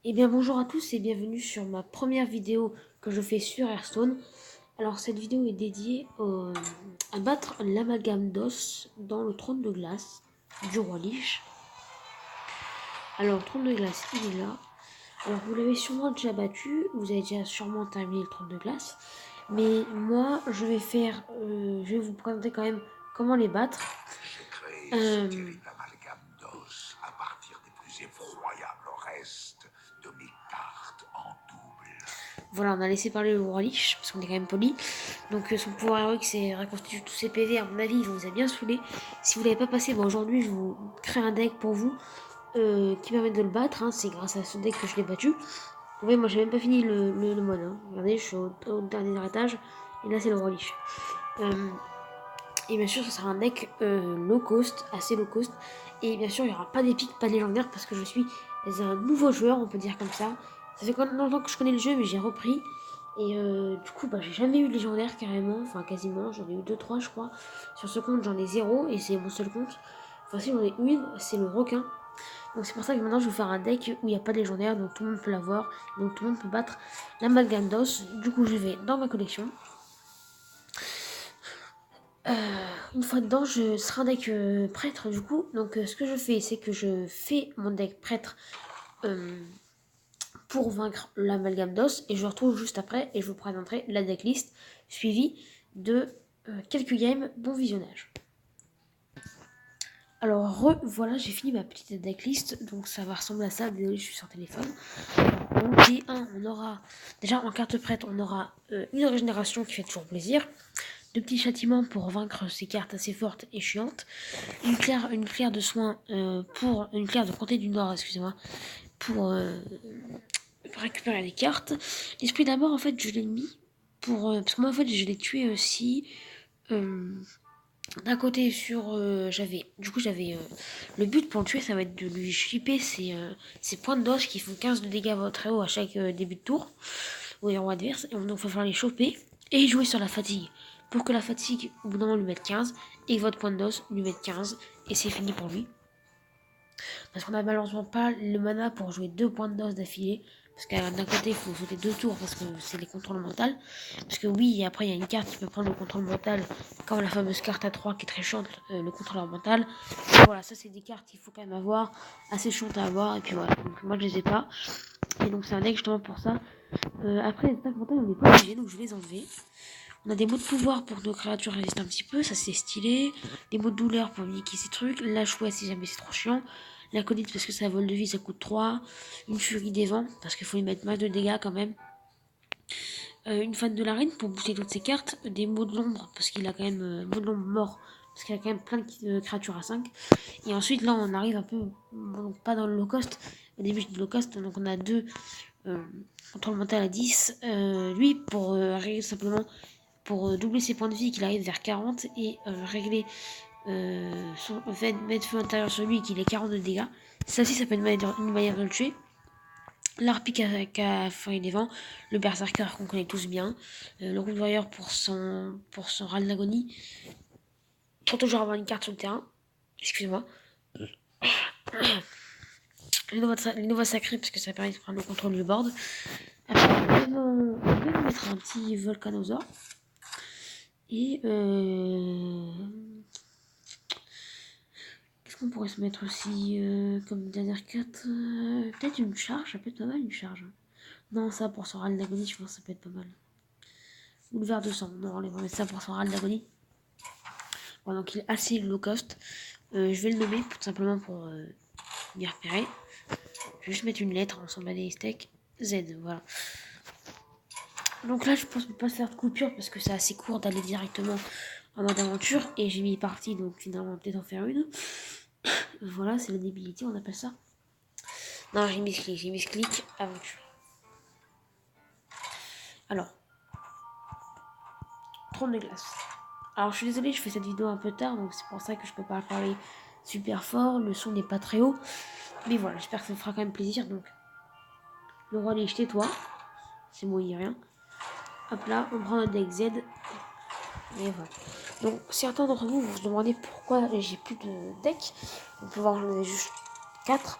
Eh bien bonjour à tous et bienvenue sur ma première vidéo que je fais sur Hearthstone. Alors cette vidéo est dédiée à battre l'amalgame d'os dans le trône de glace du roi Lich. Alors le trône de glace il est là. Alors vous l'avez sûrement déjà battu, vous avez déjà sûrement terminé le trône de glace. Mais moi je vais vous présenter quand même comment les battre. J'ai créé ce terrible amalgame d'os à partir des plus effroyables restes de mes cartes en double. Voilà, on a laissé parler le roi Lich, parce qu'on est quand même poli. Donc son pouvoir héroïque, c'est reconstituer tous ses PV. À mon avis, il vous a bien saoulé. Si vous l'avez pas passé, bon, aujourd'hui, je vous crée un deck pour vous qui permet de le battre. Hein. C'est grâce à ce deck que je l'ai battu. Vous voyez, moi, j'ai même pas fini le mode. Hein. Regardez, je suis au dernier étage. Et là, c'est le roi Lich. Et bien sûr, ce sera un deck low cost, assez low cost. Et bien sûr, il n'y aura pas d'épique, pas de légendaire, parce que je suis un nouveau joueur, on peut dire comme ça. Ça fait quand même longtemps que je connais le jeu, mais j'ai repris. Et du coup, j'ai jamais eu de légendaire carrément, enfin quasiment. J'en ai eu 2-3, je crois. Sur ce compte, j'en ai 0, et c'est mon seul compte. Enfin, si j'en ai une, c'est le requin. Donc c'est pour ça que maintenant, je vais faire un deck où il n'y a pas de légendaire, donc tout le monde peut l'avoir. Donc tout le monde peut battre l'amalgame d'os. Du coup, je vais dans ma collection. Une fois dedans, je serai un deck prêtre du coup. Donc ce que je fais, c'est que je fais mon deck prêtre pour vaincre l'amalgame d'os. Et je retrouve juste après et je vous présenterai la decklist suivie de quelques games. Bon visionnage. Alors voilà, j'ai fini ma petite decklist. Donc ça va ressembler à ça. Désolé, je suis sur téléphone. Alors, en D1, on aura déjà en carte prêtre, on aura une régénération qui fait toujours plaisir. Deux petits châtiments pour vaincre ces cartes assez fortes et chiantes. Une claire de soin pour une claire de comté du Nord, excusez-moi, pour récupérer les cartes. L'esprit d'abord, en fait, je l'ai mis pour parce que moi, en fait, je l'ai tué aussi. D'un côté sur j'avais le but pour le tuer, ça va être de lui chipper ses points d'os qui font 15 de dégâts très haut à chaque début de tour au héros adverse, et donc il va falloir les choper et jouer sur la fatigue pour que la fatigue au bout d'un moment lui mette 15 et votre point d'os lui mette 15 et c'est fini pour lui, parce qu'on a malheureusement pas le mana pour jouer 2 points d'os d'affilée, parce qu'à d'un côté il faut sauter 2 tours parce que c'est les contrôles mentaux, parce que oui, et après il y a une carte qui peut prendre le contrôle mental, comme la fameuse carte A3 qui est très chiante, le contrôleur mental. Et voilà, ça c'est des cartes qu'il faut quand même avoir, assez chiantes à avoir, et puis voilà, donc moi je les ai pas, et donc c'est un deck justement pour ça. Après les attaques mentales on n'est pas obligé, donc je vais les enlever. On a des mots de pouvoir pour que nos créatures résistent un petit peu, ça c'est stylé. Des mots de douleur pour niquer ces trucs. La chouette si jamais c'est trop chiant. L'aconite parce que ça vole de vie, ça coûte 3. Une furie des vents parce qu'il faut y mettre max de dégâts quand même. Une fan de la reine pour booster toutes ses cartes. Des mots de l'ombre parce qu'il a quand même mots de l'ombre mort parce qu'il a quand même plein de créatures à 5. Et ensuite là on arrive un peu, bon, pas dans le low cost. Au début je dis low cost, donc on a deux contrôle mental à 10. Lui pour régler simplement pour doubler ses points de vie qu'il arrive vers 40 et régler mettre feu intérieur sur lui qu'il ait 40 de dégâts. Ça aussi ça peut être une manière de le tuer. L'harpie qui a Furie des vents, le berserker qu'on connaît tous bien, le route warrior pour son râle d'agonie, pour toujours avoir une carte sur le terrain. Excusez-moi. Les nouveaux sacrés parce que ça permet de prendre le contrôle du board. Après, on va mettre un petit volcanosaure. Et qu'est-ce qu'on pourrait se mettre aussi comme dernière carte, peut-être une charge, ça peut être pas mal une charge. Non, ça pour son râle d'agonie, je pense que ça peut être pas mal. Ou le verre de sang, non, on va mettre ça pour son râle d'agonie. Bon, donc il est assez low cost. Je vais le nommer tout simplement pour m'y repérer. Je vais juste mettre une lettre, on s'en bat des steaks. Z, voilà. Donc là, je pense ne pas faire de coupure parce que c'est assez court d'aller directement en mode aventure. Et j'ai mis partie, donc finalement, peut-être en faire une. Voilà, c'est la débilité, on appelle ça. Non, j'ai mis clic, aventure. Alors, trône de glace. Alors, je suis désolée, je fais cette vidéo un peu tard, donc c'est pour ça que je peux pas parler super fort. Le son n'est pas très haut. Mais voilà, j'espère que ça me fera quand même plaisir. Donc, le roi Lich, tais-toi. C'est bon, il n'y a rien. Hop là, on prend un deck Z. Et voilà. Donc, certains d'entre vous vous demandez pourquoi j'ai plus de deck. Vous pouvez voir, j'en ai juste 4.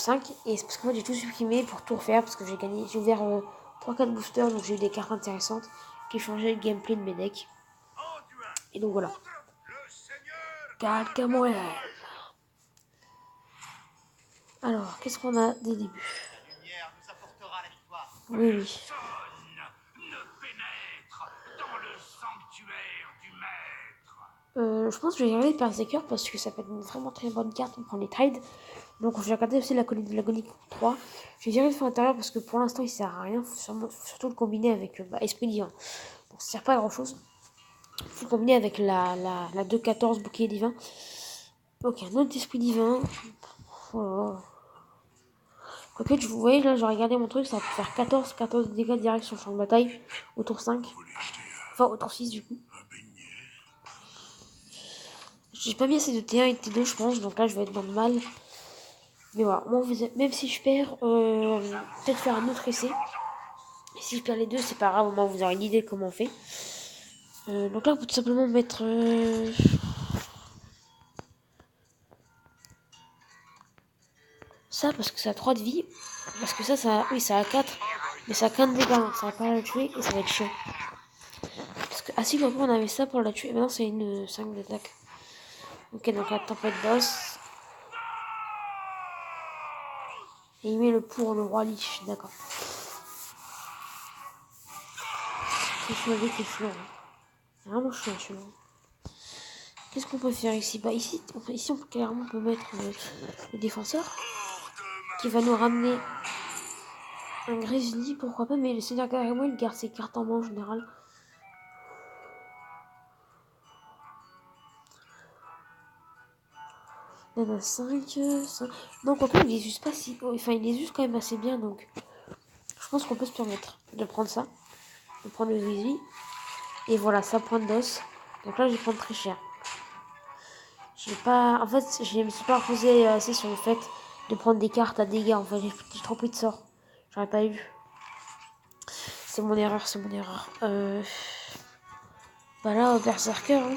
5. Et c'est parce que moi j'ai tout supprimé pour tout refaire. Parce que j'ai gagné. J'ai ouvert 3-4 boosters. Donc j'ai eu des cartes intéressantes qui changeaient le gameplay de mes decks. Et donc voilà. Calcamoël. Alors, qu'est-ce qu'on a des débuts? Oui, oui. Je pense que je vais regarder Berserker parce que ça peut être une vraiment très bonne carte. On prend les trades. Donc, je vais regarder aussi la colline de l'agonie 3. Je vais dire le feu intérieur parce que pour l'instant il sert à rien. Faut surtout le combiner avec Esprit Divin. Donc, ça sert pas à grand chose. Faut le combiner avec la 2-14 bouclier divin. Ok, un autre Esprit Divin. Oh. Ok, vous voyez là, j'ai regardé mon truc, ça va faire 14 dégâts directs sur le champ de bataille au tour 5. Enfin, au tour 6 du coup. J'ai pas mis assez de T1 et T2 je pense, donc là je vais être dans le mal. Mais voilà, moi, même si je perds, peut-être faire un autre essai. Et si je perds les deux, c'est pas grave, au moins vous aurez une idée de comment on fait. Donc là, on peut tout simplement mettre... ça, parce que ça a 3 de vie. Parce que ça, oui, ça a 4. Mais ça a 15 dégâts, donc ça va pas la tuer et ça va être chiant. Parce que, ah si, après on avait ça pour la tuer. Maintenant, c'est une 5 d'attaque. Ok, donc la tempête d'os. Et il met le pour le roi Lich, d'accord. C'est chouette, c'est chiant. Vraiment chiant, celui-là. Qu'est-ce qu'on peut faire ici? Bah ici, on peut clairement mettre le défenseur. Qui va nous ramener un Grizzly, pourquoi pas. Mais le Seigneur Gargamel, il garde ses cartes en main en général. Il y en a 5. Non, quoique, il les use pas si... Enfin, il les use quand même assez bien, donc... Je pense qu'on peut se permettre de prendre ça. De prendre le Grizzly. Et voilà, ça pointe d'os. Donc là, je vais prendre très cher. J'ai pas... En fait, je me suis pas reposé assez sur le fait de prendre des cartes à dégâts. En fait, j'ai trop pris de sorts. J'aurais pas eu. C'est mon erreur, c'est mon erreur. Bah là, Berserker, hein.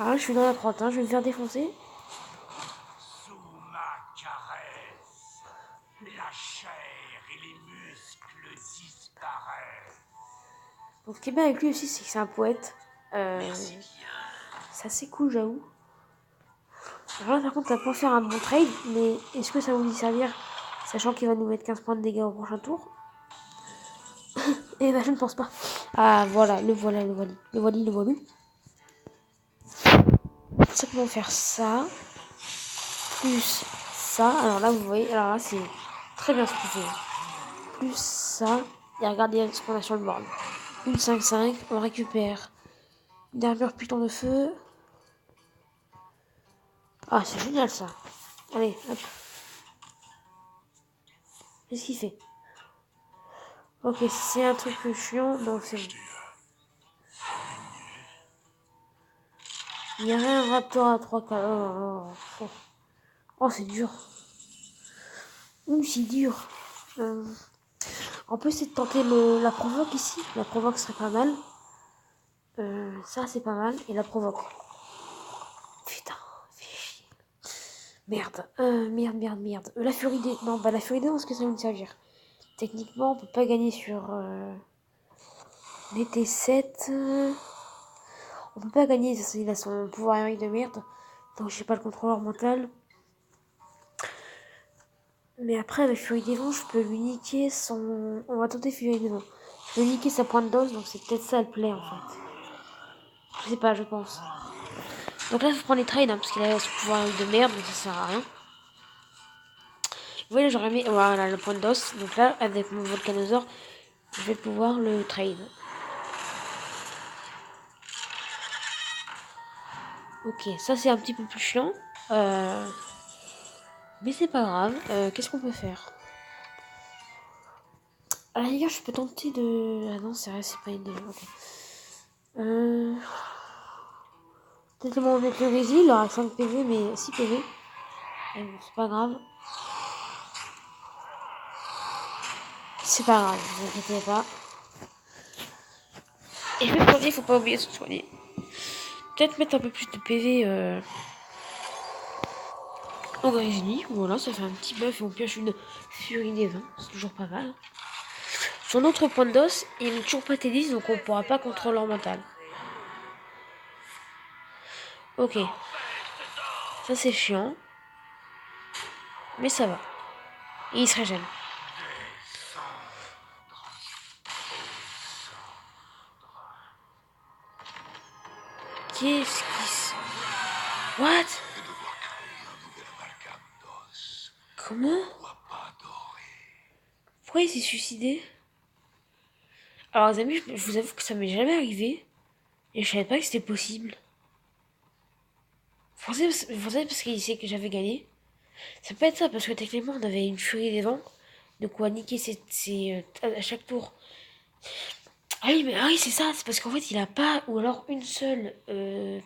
Ah, je suis dans la prod, hein. Je vais me faire défoncer. Sous ma caresse, la chair et les muscles disparaissent. Donc, ce qui est bien avec lui aussi, c'est que c'est un poète. C'est assez cool, j'avoue. Alors là, par contre, ça peut faire un bon trade, mais est-ce que ça va nous servir, sachant qu'il va nous mettre 15 points de dégâts au prochain tour? Eh ben, je ne pense pas. Ah, voilà, le voilà, le voilà. Le voilà, le voilà. Ça peut faire ça. Plus ça. Alors là, vous voyez, alors là, c'est très bien ce qu'on fait. Plus ça. Et regardez ce qu'on a sur le board. Une 5-5. On récupère une armure putain de feu. Ah, c'est génial ça. Allez, hop. Qu'est-ce qu'il fait? Ok, c'est un truc chiant, donc c'est bon. Il y a rien raptor à 3 k. Oh, c'est dur. C'est dur. On peut essayer de tenter la provoque ici. La provoque serait pas mal. Ça, c'est pas mal. Et la provoque. Putain, fais chier. Merde. Merde. La furie des... Non, bah la furie des... Est-ce que ça va nous servir? Techniquement, on peut pas gagner sur les T7. On peut pas gagner, il a son pouvoir aérienne de merde. Donc j'ai pas le contrôleur mental. Mais après, avec Furie des Vents, je peux lui niquer son... On va tenter Furie des Vents. Je peux niquer sa pointe d'os, donc c'est peut-être ça le play en fait. Je sais pas, je pense. Donc là, il faut prendre les trades, hein, parce qu'il a son pouvoir aérienne de merde, donc ça sert à rien. Vous voyez, j'aurais mis... Voilà, le point d'os. Donc là, avec mon Volcanosaur, je vais pouvoir le trade. Ok, ça c'est un petit peu plus chiant. Mais c'est pas grave. Qu'est-ce qu'on peut faire? À la rigueur, je peux tenter de... Ah non, c'est vrai, c'est pas une... Ok. Peut-être que mon mettre le Grizzly, il aura 5 PV, mais 6 PV. C'est pas grave. C'est pas grave, ne vous inquiétez pas. Et le premier, faut pas oublier de se soigner. Peut-être mettre un peu plus de PV au grizzly. Voilà, ça fait un petit buff et on pioche une furie des vents. C'est toujours pas mal. Son autre point d'os, il n'est toujours pas T10, donc on pourra pas contrôler leur mental. Ok. Ça c'est chiant. Mais ça va. Et il se régène. Qu'est-ce qui se... What? Comment? Pourquoi il s'est suicidé? Alors les amis, je vous avoue que ça m'est jamais arrivé. Et je savais pas que c'était possible. Vous pensez parce qu'il sait que j'avais gagné? Ça peut être ça, parce que techniquement on avait une furie des vents. De quoi niquer à chaque tour. Ah oui, mais ah oui, c'est ça, c'est parce qu'en fait il a pas, ou alors une seule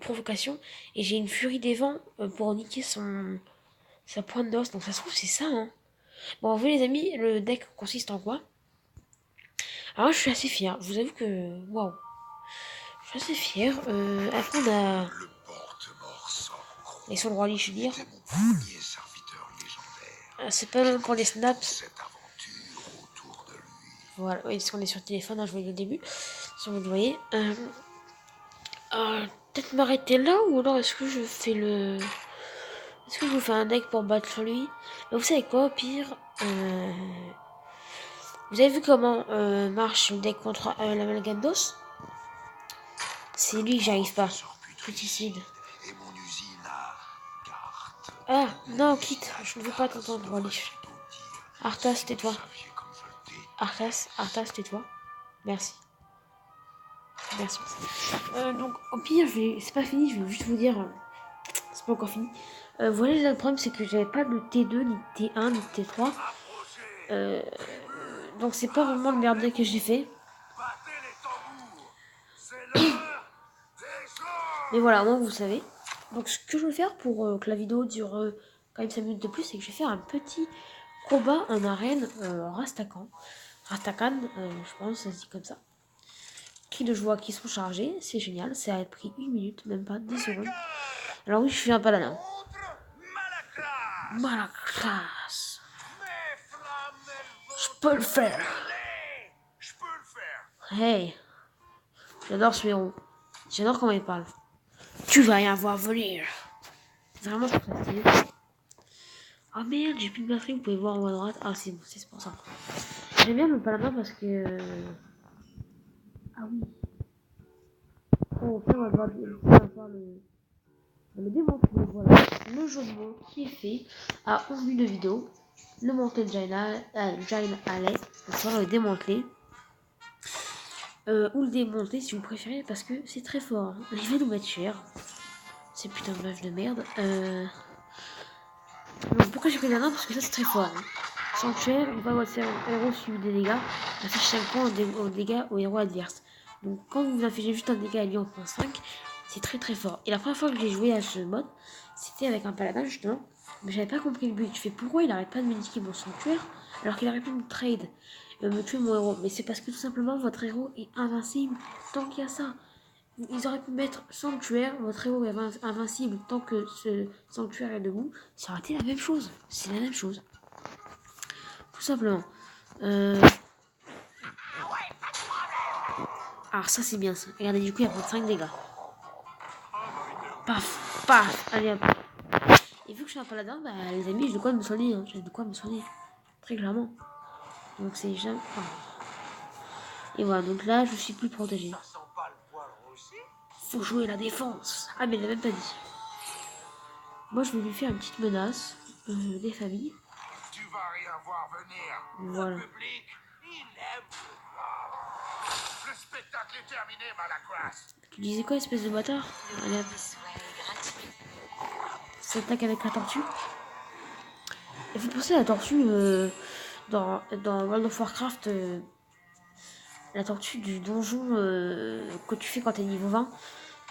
provocation, et j'ai une furie des vents pour niquer sa pointe d'os, donc ça se trouve c'est ça, hein. Bon, vous les amis, le deck consiste en quoi? Alors je suis assez fier, je vous avoue que, waouh, je suis assez fier. Après on a les roi Lich, je veux dire. C'est pas long pour les snaps. Voilà, oui, parce qu'on est sur téléphone, hein, je voyais le début, si vous le voyez. Peut-être m'arrêter là, ou alors est-ce que je fais le... Est-ce que je vous fais un deck pour battre lui? Mais vous savez quoi, au pire vous avez vu comment marche le deck contre l'amalgame d'os? C'est lui que j'arrive pas. Petit Sid. Ah, non, quitte. Je ne veux pas t'entendre, Wally. Arthas, tais-toi. Arthas, tais-toi. Merci. Merci. Donc, au pire, c'est pas fini, je vais juste vous dire... c'est pas encore fini. Voilà, le problème, c'est que j'avais pas de T2, ni de T1, ni de T3. Donc, c'est pas vraiment le meilleur deck que j'ai fait. Mais voilà, moi, vous savez. Donc, ce que je vais faire pour que la vidéo dure quand même 5 minutes de plus, c'est que je vais faire un petit combat en arène Rastakan. Rastakan, je pense, ça se dit comme ça. Cris de joie qui sont chargés, c'est génial. Ça a pris 1 minute, même pas 10 secondes. Alors, oui, je suis un paladin. Malaclasse. Je peux le faire. Hey, j'adore ce héros. J'adore comment il parle. Tu vas rien voir venir. Vraiment, je trouve ça stylé. Ah merde, j'ai plus de batterie, vous pouvez voir en haut à droite. Ah, c'est bon, c'est pour ça. J'aime bien le paladin parce que... Ah oui. Oh, on va voir le démonter. Voilà. Le jeu de mots qui est fait à 11 minutes de vidéo. Le monter de Jaina Alley. On va le démanteler. Ou le démonter si vous préférez parce que c'est très fort. Il va nous mettre cher. C'est putain de meuf de merde. Donc pourquoi j'ai pris la main? Parce que ça c'est très fort. Hein. Sanctuaire, une fois votre héros subit des dégâts, affiche 5 points aux dégâts au héros adverse. Donc quand vous infligez juste un dégât à lui en point 5, c'est très très fort. Et la première fois que j'ai joué à ce mode, c'était avec un paladin justement. Mais j'avais pas compris le but. Je fais pourquoi il arrête pas de m'indiquer mon sanctuaire alors qu'il arrête pas de me trade, me tuer mon héros. Mais c'est parce que tout simplement votre héros est invincible tant qu'il y a ça. Ils auraient pu mettre sanctuaire, votre héros est invincible tant que ce sanctuaire est debout. Ça aurait été la même chose. C'est la même chose. Tout simplement. Alors ça c'est bien ça. Regardez, du coup il y a 5 dégâts. Paf, paf. Allez hop. Et vu que je suis un paladin, bah les amis, j'ai de quoi me soigner. Hein. J'ai de quoi me soigner. Très clairement. Donc c'est jamais... Et voilà, donc là je suis plus protégé. Faut jouer la défense. Ah mais il l'a même pas dit. Moi je vais lui faire une petite menace des familles. Tu vas rien voir venir. Voilà. Le public, il aime le spectacle est terminé, Malaclasse. Tu disais quoi, espèce de bâtard? Allez hop. S'attaque avec la tortue. Il faut penser à la tortue dans World of Warcraft. La tortue du donjon que tu fais quand t'es niveau 20.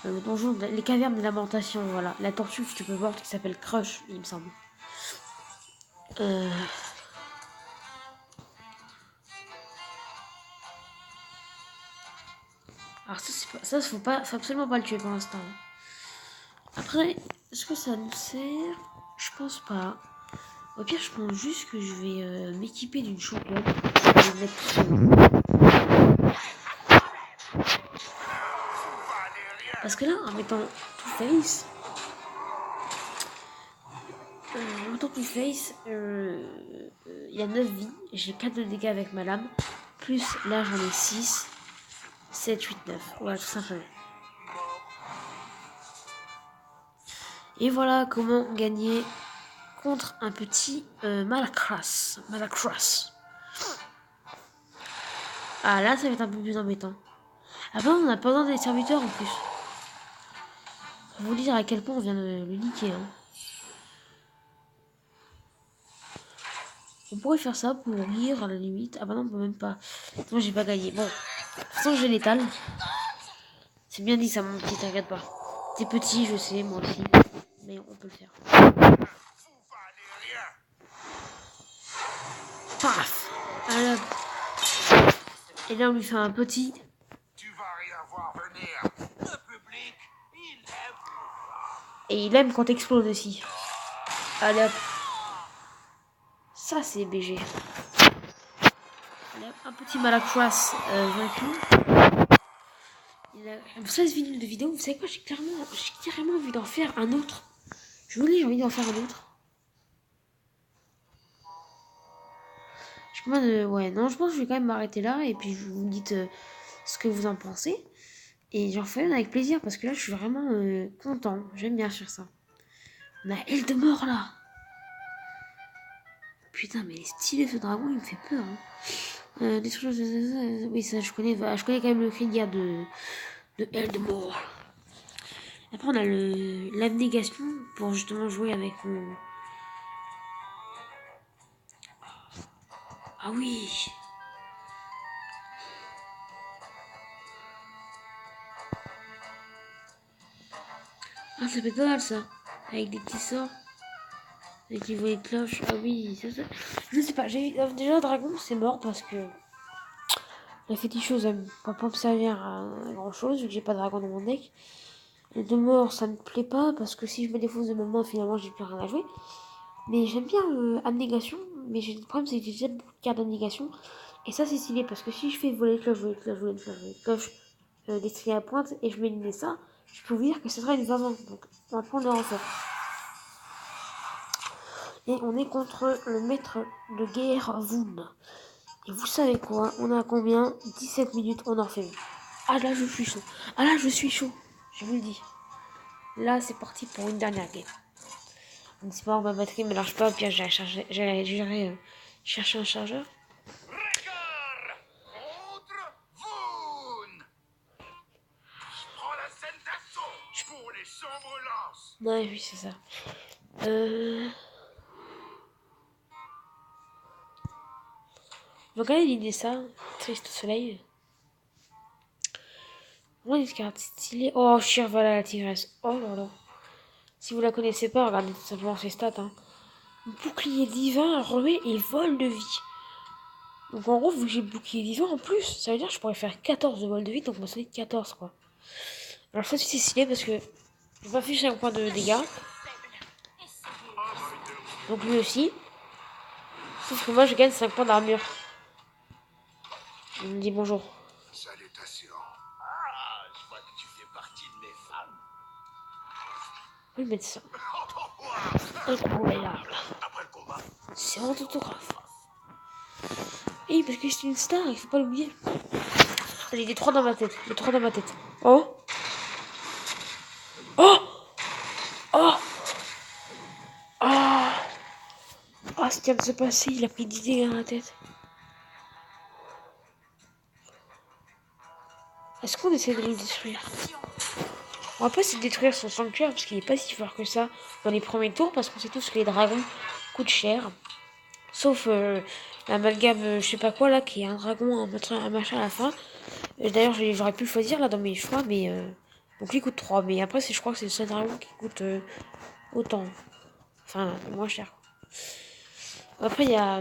Le donjon, les cavernes des lamentations, voilà. La tortue que tu peux voir qui s'appelle Crush, il me semble. Alors ça faut absolument pas le tuer pour l'instant. Après, est-ce que ça nous sert? Je pense pas. Au pire, je pense juste que je vais m'équiper d'une chocolat. Je vais mettre parce que là, en mettant Two-Face, il y a 9 vies. J'ai 4 de dégâts avec ma lame. Plus là, j'en ai 6, 7, 8, 9. Voilà, tout simplement. Et voilà comment gagner contre un petit Malacross. Ah là, ça va être un peu plus embêtant. Après, on n'a pas besoin des serviteurs en plus. Pour vous dire à quel point on vient de le niquer. Hein. On pourrait faire ça pour rire à la limite. Ah bah non, on peut même pas. Moi, j'ai pas gagné. Bon, de toute façon, j'ai l'étal. C'est bien dit ça, mon petit, t'inquiète pas. T'es petit, je sais, moi aussi. Mais on peut le faire. Paf! Alors. Et là, on lui fait un petit. Tu vas rien voir venir. Le public, il aime. Et il aime quand t'exploses aussi. Allez hop. Ça, c'est BG. Allez hop, un petit Malacross vaincu. Il a 16 minutes de vidéo. Vous savez quoi? J'ai carrément envie d'en faire un autre. J'ai envie d'en faire un autre. Je combien de... Ouais, non, je pense que je vais quand même m'arrêter là. Et puis, vous me dites ce que vous en pensez. Et j'en ferai un avec plaisir. Parce que là, je suis vraiment content. J'aime bien faire ça. On a Eldemort là. Putain, mais il est stylé ce dragon. Il me fait peur. Hein. Des choses... Oui, ça, je connais quand même le cri de guerre de Eldemort. Après, on a l'abnégation pour justement jouer avec mon... Ah oui. Ah, ça fait pas mal ça. Avec des petits sorts. Et qui voient les cloches. Ah oui, ça. Je sais pas. Déjà, le dragon, c'est mort parce que la féticheuse, elle va pas me servir à grand chose vu que j'ai pas de dragon dans mon deck. Les deux morts, ça me plaît pas parce que si je me défausse de ma main, finalement, j'ai plus rien à jouer. Mais j'aime bien abnégation. Mais le problème, c'est que j'ai déjà beaucoup de cartes d'abnégation. Et ça, c'est stylé parce que si je fais voler cloche, destrier à pointe et je m'élimine ça, je peux vous dire que ce sera une 20. Donc, on va prendre le renfort. Et on est contre le maître de guerre Voon. Et vous savez quoi? On a combien? 17 minutes, on en fait une. Ah là, je suis chaud. Ah là, je suis chaud. Je vous le dis. Là, c'est parti pour une dernière game. On ne sait pas, ma batterie me lâche pas. Au pire, j'irai chercher un chargeur. Record contre Voon. Je prends la scène d'assaut pour les sombres lances. Ouais, oui, c'est ça. On va quand même l'idée ça. Triste soleil. Moi, une carte stylée. Oh, Shirvala la tigresse. Oh là là. Si vous la connaissez pas, regardez tout simplement ses stats. Hein. Bouclier divin, remet et vol de vie. Donc en gros, vu que j'ai bouclier divin en plus, ça veut dire que je pourrais faire 14 de vol de vie, donc ma solide 14 quoi. Alors ça c'est stylé parce que je vais pas afficher un point de dégâts. Donc lui aussi. Sauf que moi je gagne 5 points d'armure. Il me dit bonjour. Salutations. Ah, je vois que tu fais partie de mes femmes. Oui, mais ça. Incroyable. Après le combat. C'est un autographe. Et parce que c'est une star, il faut pas l'oublier. J'ai des 3 dans ma tête. Les 3 dans ma tête. Oh. Oh. Oh. Ah. Ah, ce qui vient de se passer, il a pris 10 dégâts dans la tête. Est-ce qu'on essaie de le détruire? On va pas essayer de détruire son sanctuaire parce qu'il est pas si fort que ça dans les premiers tours parce qu'on sait tous que les dragons coûtent cher. Sauf l'amalgame, je sais pas quoi là, qui est un dragon, un machin à la fin. D'ailleurs, j'aurais pu le choisir là dans mes choix, mais donc il coûte 3. Mais après, je crois que c'est le seul dragon qui coûte autant. Enfin, moins cher. Après, il y a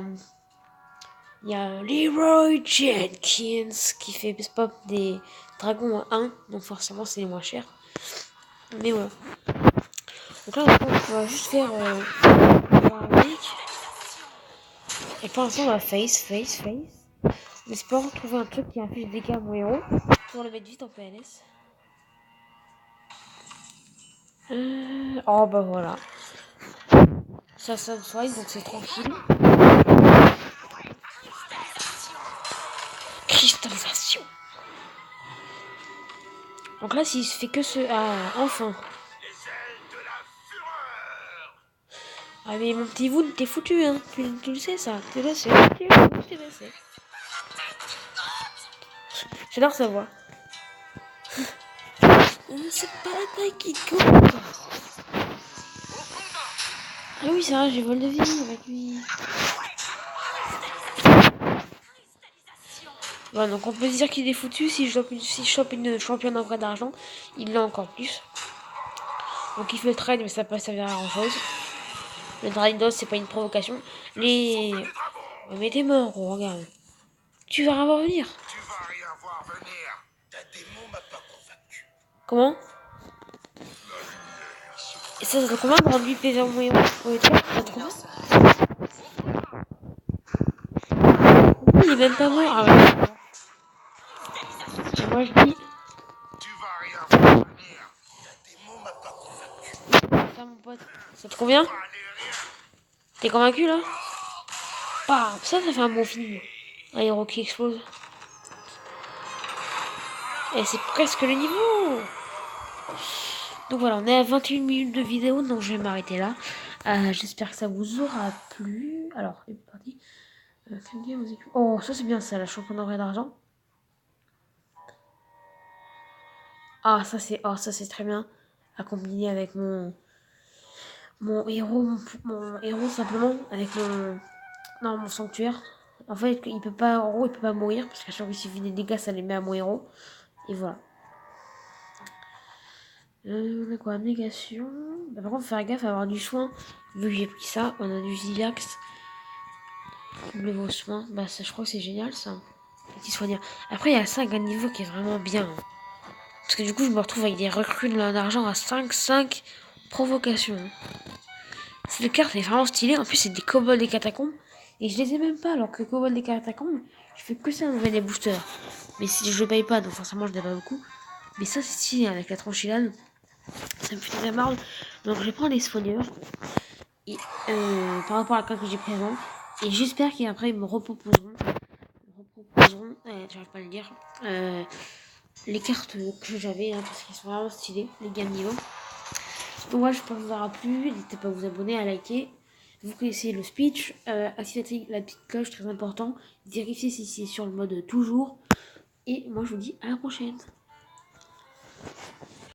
Leroy Jenkins qui fait pop des dragons à 1, donc forcément c'est les moins chers. Mais voilà. Donc là, on va juste faire avec. Et pour l'instant, on va face. En espérant trouver un truc qui inflige des dégâts à mon héros. Pour le mettre vite en PLS. Oh bah voilà. Ça soigne, donc c'est tranquille. Cristallisation. Donc là, s'il se fait que ce... Ah, enfin. Ah mais mon petit Wood, t'es foutu, hein. Tu le sais, ça. Tu le sais. Tu le sais. J'adore sa voix. C'est pas la taille qui compte. Ah oui, c'est vrai, j'ai vol de vie avec lui. Bon, donc on peut dire qu'il est foutu. Si je chope une championne en vrai d'argent, il l'a encore plus. Donc il fait le trade, mais ça peut pas servir à grand chose. Le trade c'est pas une provocation. Les... Oh, mais t'es mort, gros, regarde. Tu vas revenir. Comment? Et ça te combien de rendre lui PV en moyen? Ouais, tu vois, ça te combien? Il est même pas mort. Ah ouais. Et moi je dis. Ça, mon pote. Ça te convient? T'es convaincu là? Bah, ça fait un bon film. Un héros qui explose. Et c'est presque le niveau. Donc voilà, on est à 21 minutes de vidéo, donc je vais m'arrêter là. J'espère que ça vous aura plu. Alors, c'est parti. Oh, ça c'est bien ça, la championne en vrai d'argent. Ah, ça c'est très bien à combiner avec mon héros simplement avec mon sanctuaire. En fait, il peut pas, en gros, il peut pas mourir parce qu'à chaque fois qu'il suffit des dégâts, ça les met à mon héros. Et voilà. On a quoi? Négation. Bah, par contre, faire gaffe à avoir du soin. Vu que j'ai pris ça, on a du Zilax. Doublez vos soins. Bah, ça, je crois que c'est génial ça. Petit soigneur. Après, il y a 5 à niveau qui est vraiment bien. Parce que du coup, je me retrouve avec des recrues d'argent à 5 provocations. Cette carte est vraiment stylée. En plus, c'est des kobolds des catacombes. Et je les ai même pas. Alors que kobolds des catacombes, je fais que ça enlever des boosters. Mais si je le paye pas, donc forcément, je n'ai pas beaucoup. Mais ça, c'est stylé avec la tranchilane. Ça me fait très marre. Donc, je vais prendre les soigneurs. Et, par rapport à la carte que j'ai pris avant. Et j'espère qu'après, ils me reproposeront. J'arrive pas à le dire. Les cartes que j'avais, hein, parce qu'ils sont vraiment stylés, les gains de niveau. Donc voilà, je pense que ça vous aura plu. N'hésitez pas à vous abonner, à liker. Vous connaissez le speech. Activez la petite cloche, très important. Vérifiez si c'est sur le mode toujours. Et moi, je vous dis à la prochaine.